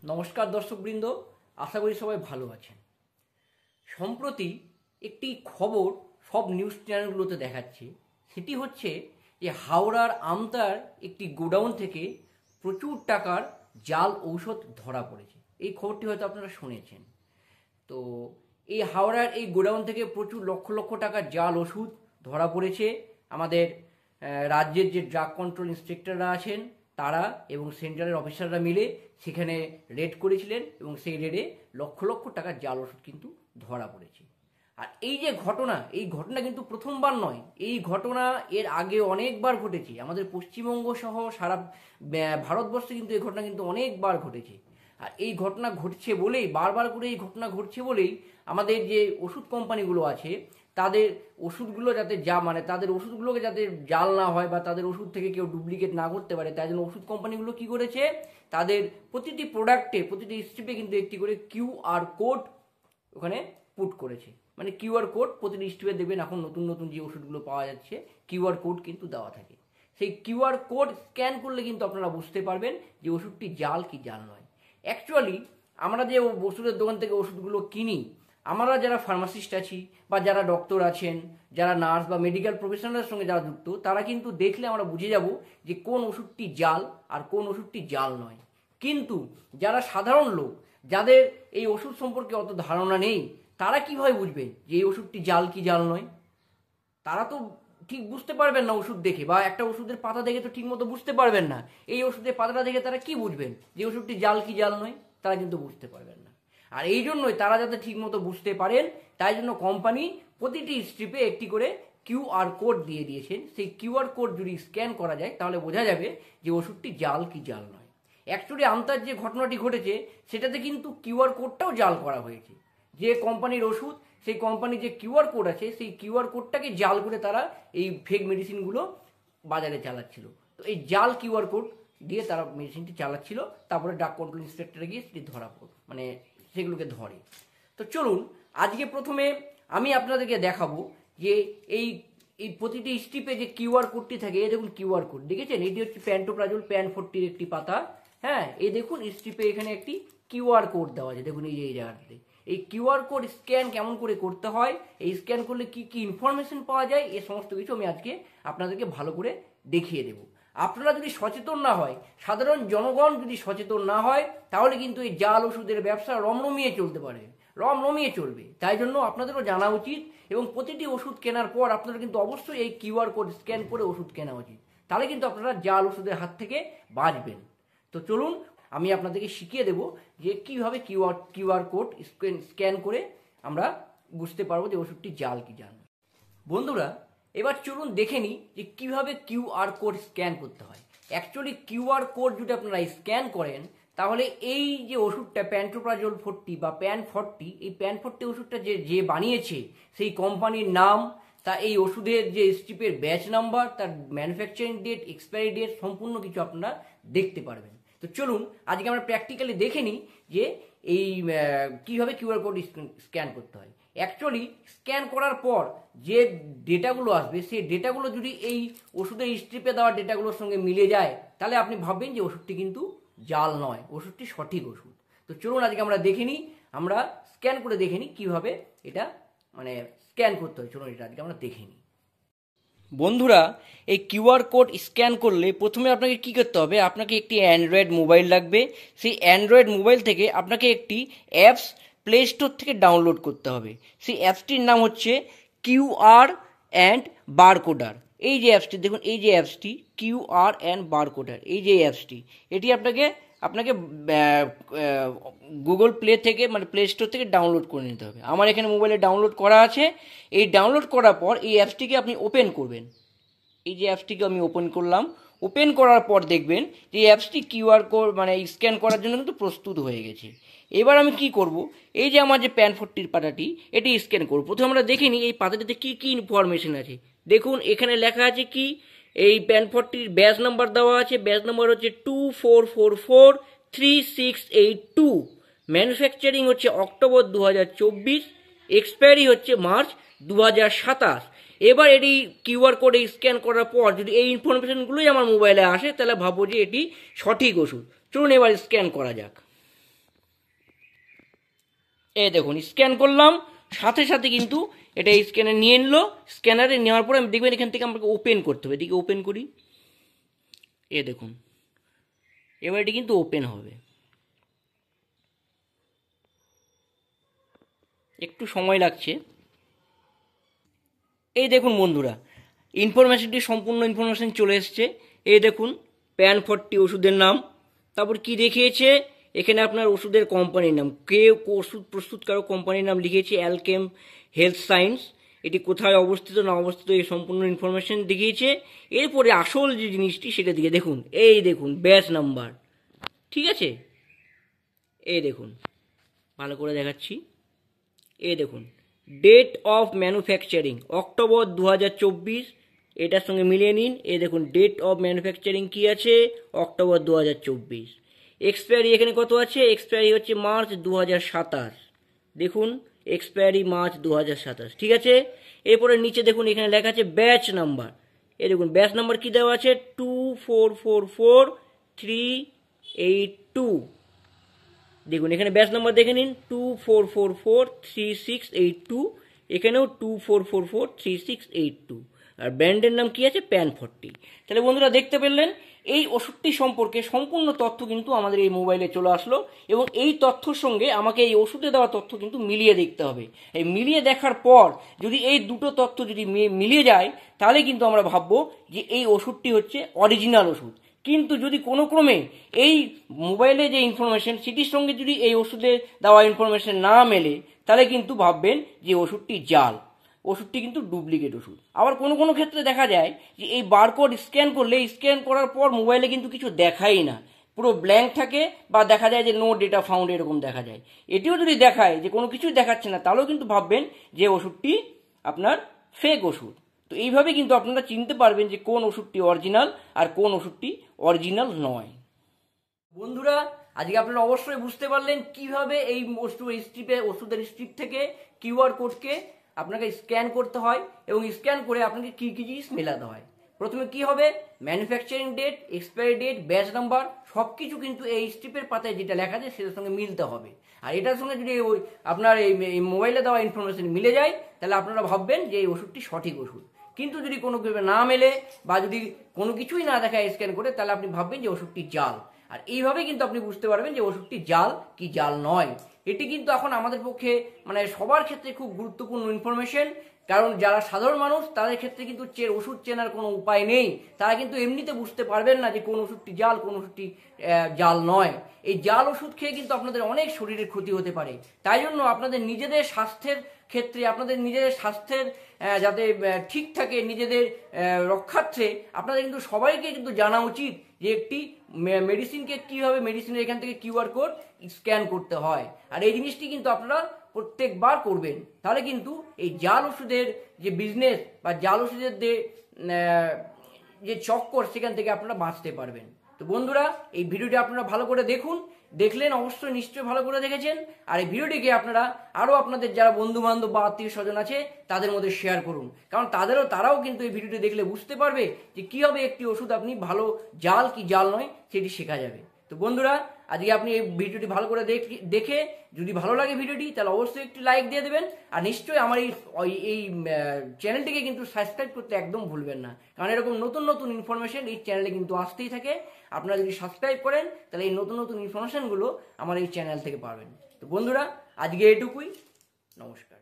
নমস্কার দর্শকবৃন্দ, আশা করি সবাই ভালো আছেন। সম্প্রতি একটি খবর সব নিউজ চ্যানেলগুলোতে দেখাচ্ছে, সেটি হচ্ছে যে হাওড়ার আমতার একটি গোডাউন থেকে প্রচুর টাকার জাল ঔষধ ধরা পড়েছে। এই খবরটি হয়তো আপনারা শুনেছেন। তো এই হাওড়ার এই গোডাউন থেকে প্রচুর লক্ষ লক্ষ টাকার জাল ওষুধ ধরা পড়েছে। আমাদের রাজ্যের যে ড্রাগ কন্ট্রোল ইন্সপেক্টররা আছেন তারা এবং সেন্ট্রালের অফিসাররা মিলে সেখানে রেড করেছিলেন এবং সেই রেডে লক্ষ লক্ষ টাকার জাল ওষুধ কিন্তু ধরা পড়েছে। আর এই যে ঘটনা, এই ঘটনা কিন্তু প্রথমবার নয়, এই ঘটনা এর আগে অনেকবার ঘটেছে। আমাদের পশ্চিমবঙ্গ সহ সারা ভারতবর্ষে কিন্তু এই ঘটনা কিন্তু অনেকবার ঘটেছে। আর এই ঘটনা ঘটছে বলেই, বারবার করে এই ঘটনা ঘটছে বলেই আমাদের যে ওষুধ কোম্পানিগুলো আছে তাদের ওষুধগুলো যাতে তাদের ওষুধগুলোকে যাতে জাল না হয় বা তাদের ওষুধ থেকে কেউ ডুপ্লিকেট না করতে পারে, তাই জন্য ওষুধ কোম্পানিগুলো কি করেছে, তাদের প্রতিটি প্রোডাক্টে, প্রতিটি স্ট্রিপে কিন্তু একটি করে কিউআর কোড ওখানে পুট করেছে। মানে কিউআর কোড প্রতিটি স্ট্রিপে দেখবেন, এখন নতুন নতুন যে ওষুধগুলো পাওয়া যাচ্ছে কিউআর কোড কিন্তু দেওয়া থাকে। সেই কিউআর কোড স্ক্যান করলে কিন্তু আপনারা বুঝতে পারবেন যে ওষুধটি জাল কি জাল নয়। অ্যাকচুয়ালি আমরা যে ওষুধের দোকান থেকে ওষুধগুলো কিনি, আমরা যারা ফার্মাসিস্ট আছি বা যারা ডক্টর আছেন, যারা নার্স বা মেডিকেল প্রফেশনালের সঙ্গে যারা যুক্ত, তারা কিন্তু দেখলে আমরা বুঝে যাব যে কোন ওষুধটি জাল আর কোন ওষুধটি জাল নয়। কিন্তু যারা সাধারণ লোক, যাদের এই ওষুধ সম্পর্কে অত ধারণা নেই, তারা কিভাবে বুঝবেন যে এই ওষুধটি জাল কি জাল নয়? তারা তো ঠিক বুঝতে পারবেন না ওষুধ দেখে, বা একটা ওষুধের পাতা দেখে তো ঠিক মতো বুঝতে পারবেন না। এই ওষুধের পাতাটা দেখে তারা কি বুঝবেন যে ওষুধটি জাল কি জাল নয়? তারা কিন্তু বুঝতে পারবেন না। আর এই জন্যই তারা যাতে ঠিক মতো বুঝতে পারেন, তাই জন্য কোম্পানি প্রতিটি স্ট্রিপে একটি করে কিউআর কোড দিয়ে দিয়েছেন। সেই কিউআর কোড যদি স্ক্যান করা যায় তাহলে বোঝা যাবে যে ওষুধটি জাল কি জাল নয়। অ্যাকচুয়ালি আমতার যে ঘটনাটি ঘটেছে সেটাতে কিন্তু কিউআর কোডটাও জাল করা হয়েছে। যে কোম্পানির ওষুধ, সেই কোম্পানির যে কিউআর কোড আছে, সেই কিউআর কোডটাকে জাল করে তারা এই ফেক মেডিসিনগুলো বাজারে চালাচ্ছিল। তো এই জাল কিউআর কোড দিয়ে তারা মেডিসিনটি চালাচ্ছিল, তারপরে ড্রাগ কন্ট্রোল ইন্সপেক্টরে গিয়ে সেটি সেগুলোকে ধরে। তো চলুন আজকে প্রথমে আমি আপনাদেরকে দেখাবো যে এই এই প্রতিটি স্ট্রিপে যে কিউআর কোডটি থাকে, এই দেখুন কিউআর কোড দেখেছেন, এটি হচ্ছে প্যান্টোপ্রাজল প্যান40 একটি পাতা। হ্যাঁ, এই দেখুন স্ট্রিপে এখানে একটি কিউআর কোড দেওয়া আছে, দেখুন এই যে এই জায়গাটাতে। এই কিউআর কোড স্ক্যান কেমন করে করতে হয়, এই স্ক্যান করলে কি কি ইনফরমেশন পাওয়া যায়, এই সমস্ত কিছু আমি আজকে আপনাদেরকে ভালো করে দেখিয়ে দেবো। আপনারা যদি সচেতন না হয়, সাধারণ জনগণ যদি সচেতন না হয়, তাহলে কিন্তু এই জাল ওষুধের ব্যবসা রমরমিয়ে চলতে পারে, রমরমিয়ে চলবে। তাই জন্য আপনাদেরও জানা উচিত এবং প্রতিটি ওষুধ কেনার পর আপনারা কিন্তু অবশ্যই এই কিউআর কোড স্ক্যান করে ওষুধ কেনা উচিত। তাহলে কিন্তু আপনারা জাল ওষুধের হাত থেকে বাঁচবেন। তো চলুন আমি আপনাদেরকে শিখিয়ে দেব যে কীভাবে কিউআর কোড স্ক্যান করে আমরা বুঝতে পারবো যে ওষুধটি জাল কি জাল। বন্ধুরা, এবার চলুন দেখে নিই যে কীভাবে কিউআর কোড স্ক্যান করতে হয়। অ্যাকচুয়ালি কিউআর কোড যদি আপনারা স্ক্যান করেন, তাহলে এই যে ওষুধটা প্যান্টোপ্রাজল 40 বা প্যান40, এই প্যান40 ওষুধটা যে বানিয়েছে সেই কোম্পানির নাম, তা এই ওষুধের যে স্ট্রিপের ব্যাচ নাম্বার, তার ম্যানুফ্যাকচারিং ডেট, এক্সপায়ারি ডেট, সম্পূর্ণ কিছু আপনারা দেখতে পারবেন। তো চলুন আজকে আমরা প্র্যাকটিক্যালি দেখে নিই যে এই কীভাবে কিউআর কোড স্ক্যান করতে হয়। অ্যাকচুয়ালি স্ক্যান করার পর যে ডেটাগুলো আসবে, সেই ডেটাগুলো যদি এই ওষুধের স্ট্রিপে দেওয়া ডেটাগুলোর সঙ্গে মিলে যায়, তাহলে আপনি ভাববেন যে ওষুধটি কিন্তু জাল নয়, ওষুধটি সঠিক ওষুধ। তো চলুন আজকে আমরা দেখে নিই, আমরা স্ক্যান করে দেখে নিই কীভাবে এটা স্ক্যান করতে হয়। চলুন এটা আজকে আমরা দেখে নিই। বন্ধুরা, এই কিউআর কোড স্ক্যান করলে প্রথমে আপনাকে কি করতে হবে, আপনাকে একটি অ্যান্ড্রয়েড মোবাইল লাগবে। সেই অ্যান্ড্রয়েড মোবাইল থেকে আপনাকে একটি অ্যাপস প্লে স্টোর থেকে ডাউনলোড করতে হবে। সেই অ্যাপসটির নাম হচ্ছে কিউআর অ্যান্ড বারকোডার। এই যে অ্যাপসটি দেখুন, এই যে অ্যাপসটি কিউআর অ্যান্ড বারকোডার, এই যে অ্যাপসটি, এটি আপনাকে গুগল প্লে থেকে প্লে স্টোর থেকে ডাউনলোড করে নিতে হবে। আমার এখানে মোবাইলে ডাউনলোড করা আছে। এই ডাউনলোড করার পর এই অ্যাপসটিকে আপনি ওপেন করবেন। এই যে অ্যাপসটিকে আমি ওপেন করলাম, ওপেন করার পর দেখবেন যে এই অ্যাপসটি কিউআর কোড স্ক্যান করার জন্য কিন্তু প্রস্তুত হয়ে গেছে। এবার আমি কি করব, এই যে আমার যে প্যান40 পাতাটি, এটি স্ক্যান করব। প্রথমে আমরা দেখে নিই এই পাতাটিতে কি কি ইনফরমেশন আছে। দেখুন এখানে লেখা আছে কি, এই প্যান40 ব্যাচ নাম্বার দেওয়া আছে, ব্যাচ নাম্বার হচ্ছে 24443682, ম্যানুফ্যাকচারিং হচ্ছে অক্টোবর 2024, এক্সপায়ারি হচ্ছে মার্চ 2027। এবার এটি কিউআর কোডে স্ক্যান করার পর যদি এই ইনফরমেশনগুলোই আমার মোবাইলে আসে, তাহলে ভাববো যে এটি সঠিক ওষুধ। চলুন এবার স্ক্যান করা যাক। এই দেখুন স্ক্যান করলাম, সাথে সাথে কিন্তু এটা স্ক্যানে নিয়ে নিলো। স্ক্যানারে নেওয়ার পরে আমি দেখবেন এখান থেকে আমাকে ওপেন করতে হবে। এদিকে ওপেন করি, এ দেখুন এবার এটি কিন্তু ওপেন হবে। একটু সময় লাগছে। এই দেখুন বন্ধুরা, ইনফরমেশনটি সম্পূর্ণ ইনফরমেশন চলে এসছে। এই দেখুন প্যান 40 ওষুধের নাম, তারপর কি দেখিয়েছে এখানে আপনার ওষুধের কোম্পানির নাম, কে ওষুধ প্রস্তুতকারক কোম্পানির নাম লিখিয়েছে অ্যালকেম হেলথ সায়েন্স, এটি কোথায় অবস্থিত না অবস্থিত এই সম্পূর্ণ ইনফরমেশন দেখিয়েছে। এরপরে আসল যে জিনিসটি সেটা দিকে দেখুন, এই দেখুন ব্যাচ নাম্বার, ঠিক আছে। এই দেখুন ভালো করে দেখাচ্ছি, এই দেখুন ডেট অফ ম্যানুফ্যাকচারিং অক্টোবর 2024, এটার সঙ্গে মিলিয়ে নিন। এই দেখুন ডেট অফ ম্যানুফ্যাকচারিং কি আছে, অক্টোবর 2024। এক্সপায়ারি এখানে কত আছে, এক্সপায়ারি হচ্ছে মার্চ 2027, দেখুন এক্সপায়ারি মার্চ 2027, ঠিক আছে। এরপরে নিচে দেখুন এখানে লেখা আছে ব্যাচ নাম্বার, এই দেখুন ব্যাচ নাম্বার কি দেওয়া আছে 2444-382, দেখুন এখানে ব্যাচ নাম্বার দেখে নিন 2444-3682, এখানেও 2444-3682, আর ব্র্যান্ডের নাম কি আছে প্যান 40। তাহলে বন্ধুরা দেখতে পেলেন এই ওষুধটি সম্পর্কে সম্পূর্ণ তথ্য কিন্তু আমাদের এই মোবাইলে চলে আসলো, এবং এই তথ্যর সঙ্গে আমাকে এই ওষুধে দেওয়া তথ্য কিন্তু মিলিয়ে দেখতে হবে। এই মিলিয়ে দেখার পর যদি এই দুটো তথ্য যদি মিলিয়ে যায় তাহলে কিন্তু আমরা ভাববো যে এই ওষুধটি হচ্ছে অরিজিনাল ওষুধ। কিন্তু যদি কোনো ক্রমে এই মোবাইলে যে ইনফরমেশন সেটির সঙ্গে যদি এই ওষুধে দেওয়া ইনফরমেশন না মেলে তাহলে কিন্তু ভাববেন যে ওষুধটি জাল, ওষুধটি কিন্তু ডুপ্লিকেট ওষুধ। আবার কোনো কোনো ক্ষেত্রে দেখা যায় যে এই বারকোড স্ক্যান করলে স্ক্যান করার পর মোবাইলে কিন্তু কিছু দেখাই না, পুরো ব্ল্যাঙ্ক থাকে, বা দেখা যায় যে নো ডেটা ফাউন্ড এরকম দেখা যায়। এটিও যদি দেখায় যে কোনো কিছুই দেখাচ্ছে না তাহলেও কিন্তু ভাববেন যে ওষুধটি আপনার ফেক ওষুধ। তো এইভাবে কিন্তু আপনারা চিনতে পারবেন যে কোন ওষুধটি অরিজিনাল আর কোন ওষুধটি অরিজিনাল নয়। বন্ধুরা আজকে আপনারা অবশ্যই বুঝতে পারলেন কিভাবে এই ওষুধের স্ট্রিপ থেকে কিউআর কোডকে আপনাকে স্ক্যান করতে হয় এবং স্ক্যান করে আপনাকে কি কি জিনিস মেলাতে হয়। প্রথমে কি হবে, manufacturing date, expiry date, batch number সব কিছু কিন্তু এই স্ট্রিপের পাতায় যেটা লেখা আছে সেটার সঙ্গে মিলতে হবে। আর এটার সঙ্গে যদি ওই আপনার এই মোবাইলে দেওয়া ইনফরমেশন মিলে যায় তাহলে আপনারা ভাববেন যে এই ওষুধটি সঠিক ওষুধ। কিন্তু যদি কোনো কিছু না মেলে বা যদি কোনো কিছুই না দেখায় স্ক্যান করে তাহলে আপনি ভাববেন যে ওষুধটি জাল। আর এইভাবে কিন্তু আপনি বুঝতে পারবেন যে ওষুধটি জাল কি জাল নয়। এটি কিন্তু এখন আমাদের পক্ষে মানে সবার ক্ষেত্রে খুব গুরুত্বপূর্ণ ইনফরমেশন, কারণ যারা সাধারণ মানুষ তাদের ক্ষেত্রে কিন্তু ওষুধ চেনার কোনো উপায় নেই। তারা কিন্তু এমনিতে বুঝতে পারবেন না যে কোন ওষুধটি জাল কোন ওষুধটি জাল নয়। এই জাল ওষুধ খেয়ে কিন্তু আপনাদের অনেক শরীরের ক্ষতি হতে পারে। তাই জন্য আপনাদের নিজেদের স্বাস্থ্যের ক্ষেত্রে, আপনাদের নিজেদের স্বাস্থ্যের যাতে ঠিক থাকে, নিজেদের রক্ষার্থে আপনাদের কিন্তু সবাইকে কিন্তু জানা উচিত যে একটি মেডিসিনকে কীভাবে মেডিসিনের এখান থেকে কিউআর কোড স্ক্যান করতে হয়। আর এই জিনিসটি কিন্তু আপনারা প্রত্যেকবার করবেন, তাহলে কিন্তু এই জাল ওষুধের যে বিজনেস বা জাল ওষুধের যে চক্কর সেখান থেকে আপনারা বাঁচতে পারবেন। তো বন্ধুরা এই ভিডিওটি আপনারা ভালো করে দেখুন, দেখলেন অবশ্যই নিশ্চয়ই ভালো করে দেখেছেন। আর এই ভিডিওটিকে আপনারা আরও আপনাদের যারা বন্ধু বান্ধব বা আত্মীয় স্বজন আছে তাদের মধ্যে শেয়ার করুন, কারণ তারাও কিন্তু এই ভিডিওটি দেখলে বুঝতে পারবে যে কীভাবে একটি ওষুধ আপনি ভালো জাল কি জাল নয় সেটি শেখা যাবে। তো বন্ধুরা আজকে আপনি এই ভিডিওটি ভালো করে দেখে যদি ভালো লাগে ভিডিওটি তাহলে অবশ্যই একটি লাইক দিয়ে দেবেন। আর নিশ্চয়ই আমার এই চ্যানেলটিকে কিন্তু সাবস্ক্রাইব করতে একদম ভুলবেন না, কারণ এরকম নতুন নতুন ইনফরমেশন এই চ্যানেলে কিন্তু আসতেই থাকে। আপনারা যদি সাবস্ক্রাইব করেন তাহলে এই নতুন নতুন ইনফরমেশনগুলো আমার এই চ্যানেল থেকে পাবেন। তো বন্ধুরা আজকে এটুকুই, নমস্কার।